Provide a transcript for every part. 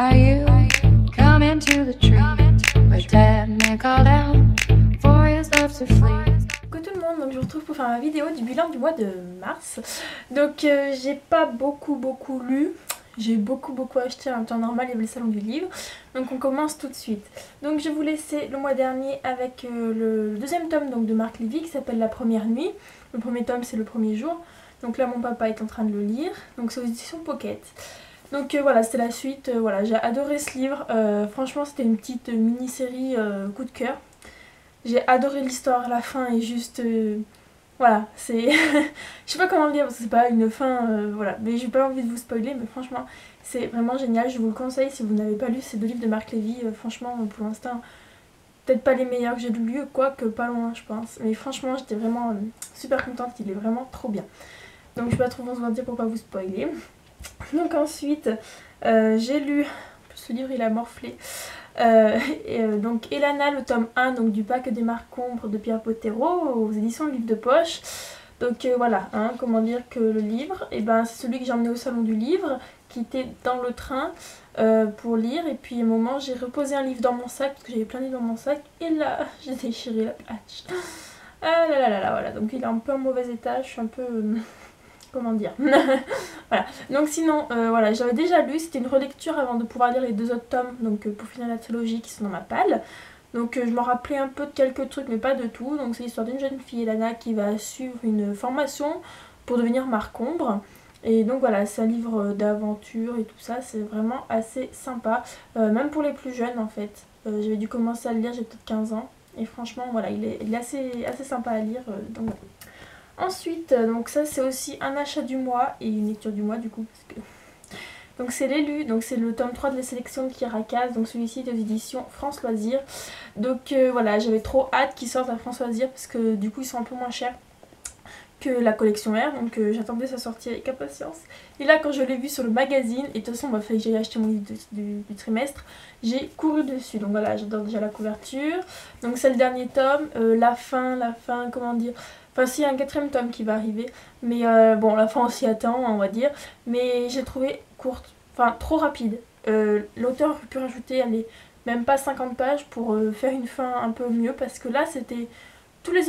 Are you coming to the tree where Dad me called out for his love to flee? Coucou tout le monde, donc je vous retrouve pour faire ma vidéo du bilan du mois de mars. Donc j'ai pas beaucoup lu, j'ai beaucoup acheté en temps normal, il y avait le salon du livre. Donc on commence tout de suite. Donc je vais vous laisser le mois dernier avec le deuxième tome donc, de Marc Lévy qui s'appelle La Première Nuit. Le premier tome c'est le premier jour. Donc là mon papa est en train de le lire, donc c'est aux éditions Pocket. Donc voilà, c'était la suite, voilà, j'ai adoré ce livre, franchement c'était une petite mini-série coup de cœur. J'ai adoré l'histoire, la fin est juste, voilà, c'est, je sais pas comment le dire parce que c'est pas une fin, voilà, mais j'ai pas envie de vous spoiler, mais franchement c'est vraiment génial, je vous le conseille si vous n'avez pas lu ces deux livres de Marc Lévy, franchement pour l'instant, peut-être pas les meilleurs que j'ai lus, quoique pas loin je pense, mais franchement j'étais vraiment super contente, il est vraiment trop bien. Donc je vais pas trop vous en dire pour pas vous spoiler. Donc ensuite, j'ai lu, ce livre il a morflé, donc Elana, le tome 1 donc, du Pack des Marcombres de Pierre Bottero aux éditions Livre de Poche. Donc voilà, hein, comment dire que le livre, ben, c'est celui que j'ai emmené au salon du livre, qui était dans le train pour lire. Et puis à un moment j'ai reposé un livre dans mon sac, parce que j'avais plein de livres dans mon sac, et là j'ai déchiré la page. Ah là là là là, voilà, donc il est un peu en mauvais état, je suis un peu... comment dire. Voilà, donc sinon voilà, j'avais déjà lu, c'était une relecture avant de pouvoir lire les deux autres tomes, donc pour finir la trilogie qui sont dans ma palle. Donc je me rappelais un peu de quelques trucs mais pas de tout. Donc c'est l'histoire d'une jeune fille, Elana, qui va suivre une formation pour devenir marcombre. Et donc voilà, c'est un livre d'aventure et tout ça, c'est vraiment assez sympa, même pour les plus jeunes en fait. J'avais dû commencer à le lire, j'ai peut-être 15 ans, et franchement voilà, il est assez sympa à lire, donc voilà. Ensuite, donc ça c'est aussi un achat du mois et une lecture du mois du coup, parce que... Donc c'est l'élu, donc c'est le tome 3 de la sélection de Kirakas, donc celui-ci est aux éditions France Loisirs. Donc voilà, j'avais trop hâte qu'ils sortent à France Loisirs parce que du coup ils sont un peu moins chers que la collection R, donc j'attendais sa sortie avec impatience. Et là quand je l'ai vu sur le magazine, et de toute façon il fallait que j'aille acheter mon livre du trimestre, j'ai couru dessus. Donc voilà, j'adore déjà la couverture. Donc c'est le dernier tome, la fin, comment dire... Enfin si, il y a un quatrième tome qui va arriver, mais bon la fin on s'y attend on va dire, mais j'ai trouvé courte, enfin trop rapide. L'auteur aurait pu rajouter, allez, même pas 50 pages pour faire une fin un peu mieux, parce que là c'était... Tous les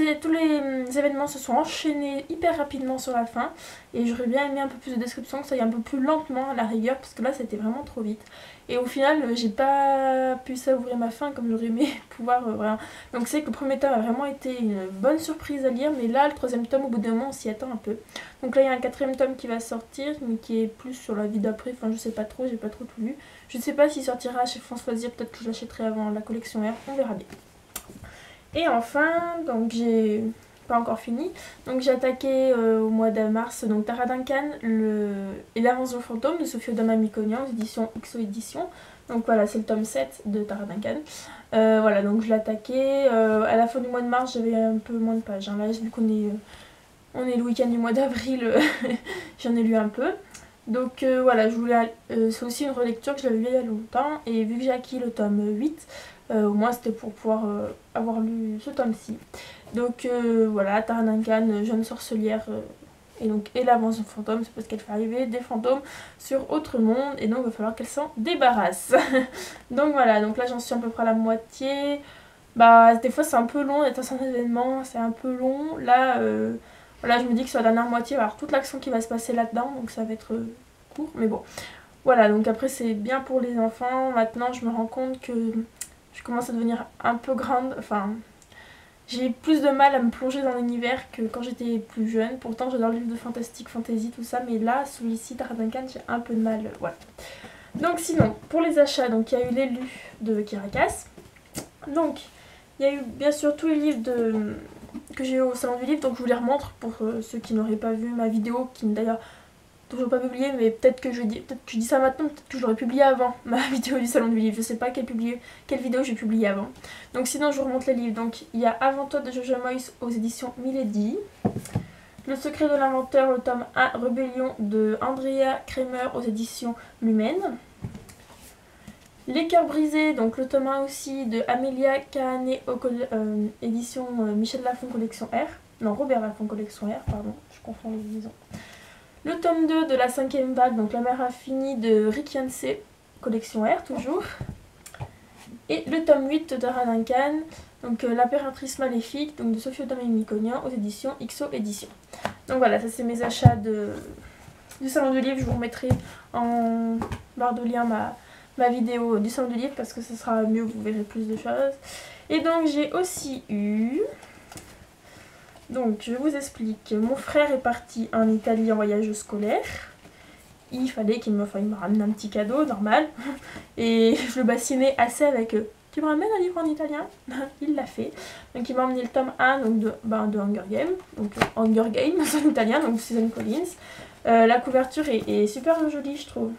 événements se sont enchaînés hyper rapidement sur la fin, et j'aurais bien aimé un peu plus de description, que ça aille un peu plus lentement à la rigueur, parce que là c'était vraiment trop vite. Et au final j'ai pas pu savourer ma fin comme j'aurais aimé pouvoir, voilà. Donc c'est que le premier tome a vraiment été une bonne surprise à lire, mais là le troisième tome au bout d'un moment on s'y attend un peu. Donc là il y a un quatrième tome qui va sortir, mais qui est plus sur la vie d'après, enfin je sais pas trop, j'ai pas trop tout lu. Je sais pas s'il sortira chez France Loisirs, peut-être que je l'achèterai avant la collection R, on verra bien. Et enfin, donc j'ai pas encore fini, donc j'ai attaqué au mois de mars donc Tara Duncan et l'Avance au fantôme de Sophie Oudama Micognan, édition XO édition. Donc voilà, c'est le tome 7 de Tara Duncan. Voilà, donc je l'ai attaqué. À la fin du mois de mars, j'avais un peu moins de pages. Hein. Là, vu qu'on est le week-end du mois d'avril, j'en ai lu un peu. Donc voilà, je voulais, c'est aussi une relecture que je l'avais lu il y a longtemps, et vu que j'ai acquis le tome 8, au moins c'était pour pouvoir avoir lu ce tome-ci. Donc voilà, Tara Duncan, jeune sorcelière, et l'avance du fantôme, c'est parce qu'elle fait arriver des fantômes sur autre monde, et donc il va falloir qu'elle s'en débarrasse. Donc voilà, donc là j'en suis à peu près à la moitié. Bah des fois c'est un peu long, d'être un événement, c'est un peu long. Là, voilà, je me dis que sur la dernière moitié, il va y avoir toute l'action qui va se passer là-dedans, donc ça va être court, mais bon. Voilà, donc après c'est bien pour les enfants. Maintenant je me rends compte que je commence à devenir un peu grande, enfin... J'ai plus de mal à me plonger dans l'univers que quand j'étais plus jeune. Pourtant j'adore les livres de fantastique, fantasy, tout ça, mais là, celui-ci, Tara Duncan, j'ai un peu de mal, voilà. Donc sinon, pour les achats, donc il y a eu l'élu de Kirakas. Donc, il y a eu bien sûr tous les livres que j'ai eu au salon du livre, donc je vous les remontre pour ceux qui n'auraient pas vu ma vidéo, qui d'ailleurs toujours pas publiée, mais peut-être que je dis ça maintenant, peut-être que je l'aurais publié avant ma vidéo du salon du livre, je sais pas quelle vidéo j'ai publié avant. Donc sinon je vous remonte les livres. Donc il y a Avant toi de Jojo Moyes aux éditions Milady, Le secret de l'inventeur, le tome 1, Rébellion de Andrea Kramer aux éditions Lumen, Les cœurs brisés, donc le tome 1 aussi de Amélia Kahane édition Michel Lafon collection R, non Robert Laffont collection R, pardon, je confonds les liaisons. Le tome 2 de la 5e vague, donc La mer infinie de Rick Yancey, collection R toujours. Et le tome 8 de Tara Duncan, donc l'impératrice maléfique, donc de Sophie Automne et Miconian aux éditions XO Éditions. Donc voilà, ça c'est mes achats du salon du livre. Je vous remettrai en barre de lien ma vidéo du salon du livre parce que ce sera mieux, vous verrez plus de choses. Et donc j'ai aussi eu... Donc je vous explique, mon frère est parti en Italie en voyage scolaire. Il fallait qu'il me ramène un petit cadeau, normal. Et je le bassinais assez avec tu me ramènes un livre en italien? Il l'a fait. Donc il m'a emmené le tome 1 donc de Hunger Games. Donc Hunger Games en italien, donc Susan Collins. La couverture est super jolie, je trouve.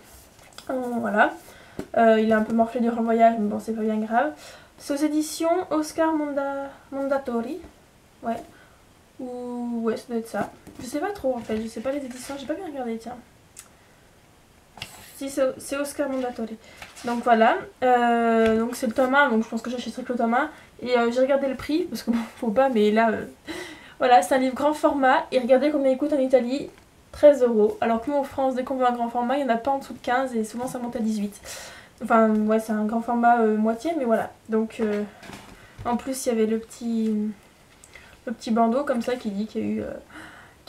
Voilà. Il est un peu morflé durant le voyage, mais bon, c'est pas bien grave. C'est aux éditions Oscar Mondatori. Ouais. Ou ouais, ça doit être ça. Je sais pas trop en fait, je sais pas les éditions, j'ai pas bien regardé, tiens. Si, c'est Oscar Mondatori. Donc voilà, donc c'est le tome 1, donc je pense que j'achèterai que le tome 1. Et j'ai regardé le prix, parce que bon, faut pas, mais là, voilà, c'est un livre grand format. Et regardez combien il coûte en Italie, 13 €. Alors que nous en France, dès qu'on veut un grand format, il n'y en a pas en dessous de 15 et souvent ça monte à 18. Enfin, ouais, c'est un grand format moitié, mais voilà. Donc, en plus, il y avait le petit bandeau comme ça qui dit qu'il y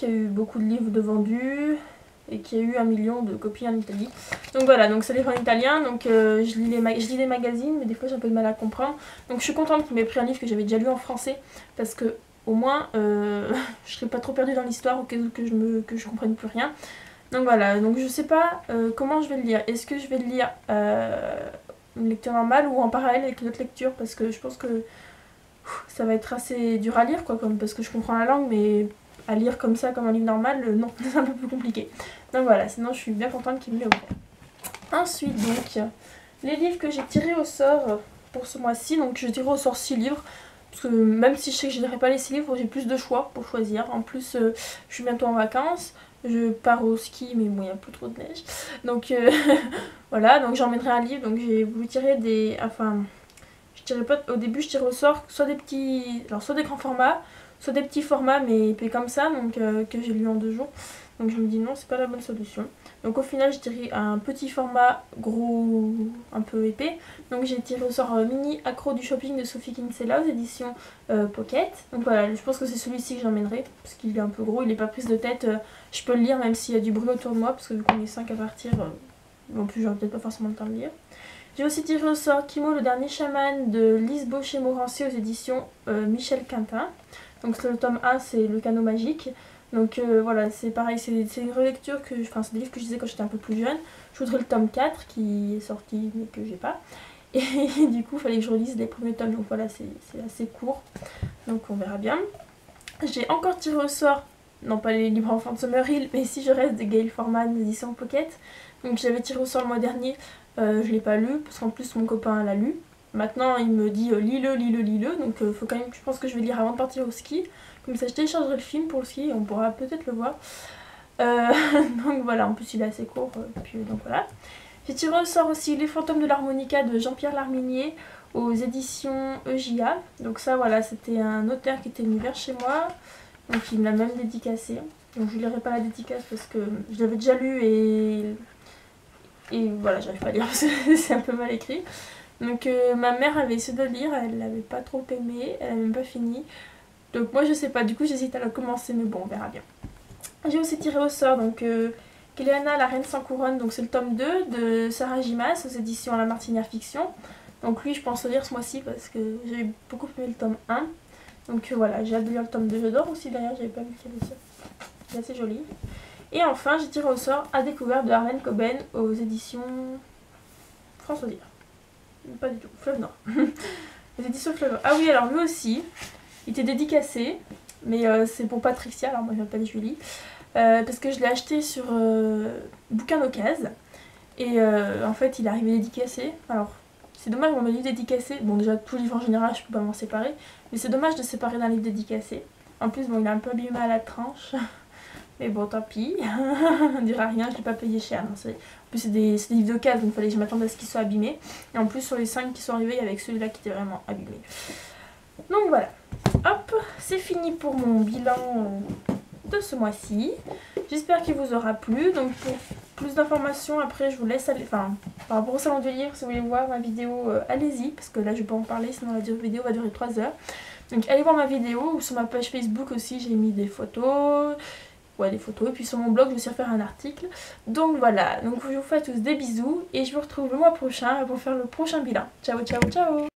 a eu beaucoup de livres de vendus et qu'il y a eu 1 million de copies en Italie. Donc voilà, donc ça livre en italien, donc je lis les magazines, mais des fois j'ai un peu de mal à comprendre. Donc je suis contente qu'il m'ait pris un livre que j'avais déjà lu en français, parce que au moins je serais pas trop perdue dans l'histoire au cas où que je comprenne plus rien. Donc voilà, donc je sais pas comment je vais le lire. Est-ce que je vais le lire une lecture normale ou en parallèle avec une autre lecture, parce que je pense que ça va être assez dur à lire quoi, parce que je comprends la langue, mais à lire comme ça, comme un livre normal, non, c'est un peu plus compliqué. Donc voilà, sinon je suis bien contente qu'il me l'ait offert. Ensuite donc, les livres que j'ai tirés au sort pour ce mois-ci, donc je tirerai au sort 6 livres, parce que même si je sais que je n'irai pas les 6 livres, j'ai plus de choix pour choisir. En plus, je suis bientôt en vacances, je pars au ski, mais bon, il n'y a plus trop de neige. Donc voilà, donc j'emmènerai un livre, donc j'ai voulu tirer des... Enfin, je tirais pas... Au début, je tirais au sort soit des petits... Alors, soit des grands formats, soit des petits formats mais épais comme ça, donc que j'ai lu en 2 jours. Donc je me dis non, c'est pas la bonne solution. Donc au final j'ai tiré un petit format gros, un peu épais. Donc j'ai tiré au sort mini accro du shopping de Sophie Kinsella aux éditions Pocket. Donc voilà, je pense que c'est celui-ci que j'emmènerai, parce qu'il est un peu gros, il est pas prise de tête. Je peux le lire même s'il y a du bruit autour de moi, parce que vu qu'on est 5 à partir, en plus j'aurai peut-être pas forcément le temps de lire. J'ai aussi tiré au sort Kimo, le dernier chaman de Lise Baucher-Morancier aux éditions Michel Quintin. Donc le tome 1 c'est le canot magique. Donc voilà, c'est pareil, c'est une relecture que, enfin c'est des livres que je lisais quand j'étais un peu plus jeune. Je voudrais le tome 4 qui est sorti mais que j'ai pas. Et du coup il fallait que je relise les premiers tomes, donc voilà, c'est assez court. Donc on verra bien. J'ai encore tiré au sort, non pas les livres enfants de Summerhill, mais Si je reste de Gail Forman, édition Pocket. Donc j'avais tiré au sort le mois dernier, je l'ai pas lu, parce qu'en plus mon copain l'a lu. Maintenant il me dit lis-le, donc faut quand même, je pense que je vais lire avant de partir au ski. Comme ça je téléchargerai le film pour le ski et on pourra peut-être le voir. Donc voilà, en plus il est assez court, puis donc voilà. J'ai tiré au sort aussi Les fantômes de l'harmonica de Jean-Pierre Larminier aux éditions EJA. Donc ça voilà, c'était un auteur qui était venu vers chez moi, donc il me l'a même dédicacé. Donc je ne lirai pas la dédicace parce que je l'avais déjà lu et voilà, j'arrive pas à lire parce que c'est un peu mal écrit. Donc ma mère avait essayé de le lire, elle l'avait pas trop aimé, elle n'a même pas fini. Donc moi je sais pas, du coup j'hésite à le commencer, mais bon on verra bien. J'ai aussi tiré au sort donc Kéléana, la reine sans couronne, donc c'est le tome 2 de Sarah Gimas aux éditions La Martinière Fiction. Donc lui je pense le lire ce mois-ci parce que j'ai beaucoup aimé le tome 1. Donc voilà, j'ai hâte de lire le tome 2, j'adore aussi d'ailleurs, j'avais pas vu qu'il y avait ça. C'est assez joli. Et enfin j'ai tiré au sort À découvert de Arlène Coben aux éditions France Odier. Pas du tout, Fleuve Nord. Les éditions Fleuve Nord. Ah oui, alors lui aussi, il était dédicacé, mais c'est pour Patricia, alors moi je m'appelle Julie. Parce que je l'ai acheté sur bouquin d'occasion. Et en fait il est arrivé dédicacé. Alors c'est dommage, on m'a dit dédicacé. Bon déjà tout livre en général je peux pas m'en séparer. Mais c'est dommage de séparer d'un livre dédicacé. En plus bon il est un peu abîmé à la tranche. Mais bon tant pis. On dira rien, je l'ai pas payé cher. Non, en plus c'est des livres d'occasion, donc il fallait que je m'attende à ce qu'ils soient abîmés. Et en plus sur les 5 qui sont arrivés, il y avait celui-là qui était vraiment abîmé. Donc voilà. Hop, c'est fini pour mon bilan de ce mois-ci. J'espère qu'il vous aura plu. Donc pour plus d'informations après je vous laisse aller, enfin par rapport au salon du livre, si vous voulez voir ma vidéo, allez-y, parce que là je vais pas en parler sinon la vidéo va durer 3 heures. Donc allez voir ma vidéo, ou sur ma page Facebook aussi j'ai mis des photos. Ouais, des photos, et puis sur mon blog je vais aussi refaire un article. Donc voilà, donc je vous fais à tous des bisous et je vous retrouve le mois prochain pour faire le prochain bilan. Ciao ciao ciao.